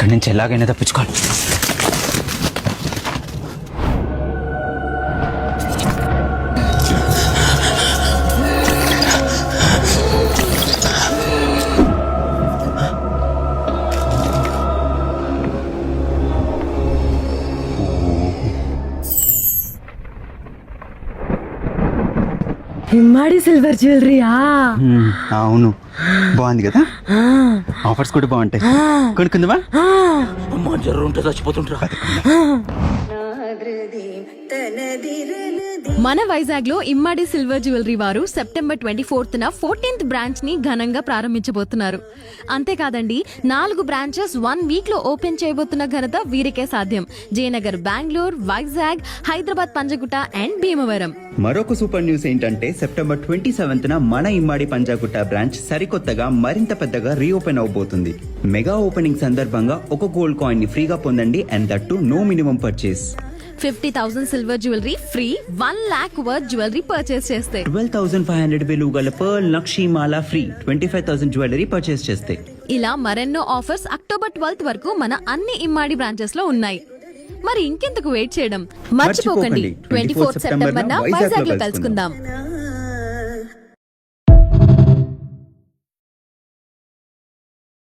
ఇక్కడి నుంచి ఎలాగైనా తప్పించుకోవాలి. ఇమ్మాడి సిల్వర్ జ్యువెలరీయా? అవును, బాగుంది కదా. ఆఫర్స్ కూడా బాగుంటాయి. కొనుక్కుందామా? అమ్మా జర్ర ఉంటే చచ్చిపోతుంటారా. మన వైజాగ్ లో ఇమ్మాడి సిల్వర్ జ్యువెలరీ వారు సెప్టెంబర్ 24th 14th బ్రాంచ్ ని ఘనంగా ప్రారంభించబోతున్నారు. అంతేకాదండి, 4 బ్రాంచెస్ 1 వీక్ లో ఓపెన్ చేయబోతున్న ఘనత వీరికే సాధ్యం. జయనగర్, బెంగళూరు, వైజాగ్, హైదరాబాద్, పంజగుట్ట అండ్ భీమవరం. మరొక సూపర్ న్యూస్ ఏంటంటే సెప్టెంబర్ 27th మన ఇమ్మాడి పంజాగుట్ట బ్రాంచ్ సరికొత్తగా మరింత పెద్దగా రీఓపెన్ అవబోతుంది. మెగా ఓపెనింగ్ సందర్భంగా ఒక గోల్డ్ కాయిన్ ని ఫ్రీగా పొందండి, and that to know minimum purchase. 50,000 silver jewellery free, 1 lakh worth jewellery purchase చేస్తే 12,500 విలువ గల పర్ల్, నక్షి మాల ఫ్రీ, 25,000 జ్యువెలరీ పర్చేస్ చేస్తే. ఇలా మరెన్నో ఆఫర్స్ అక్టోబర్ 12th వరకు మన అన్ని ఇమ్మాడి బ్రాంచెస్ లో ఉన్నాయి. మరి ఇంకెందుకు వెయిట్ చేయడం? మర్చిపోకండి, 24th సెప్టెంబర్ వైజాగ్ లో కలుసుకుందాం.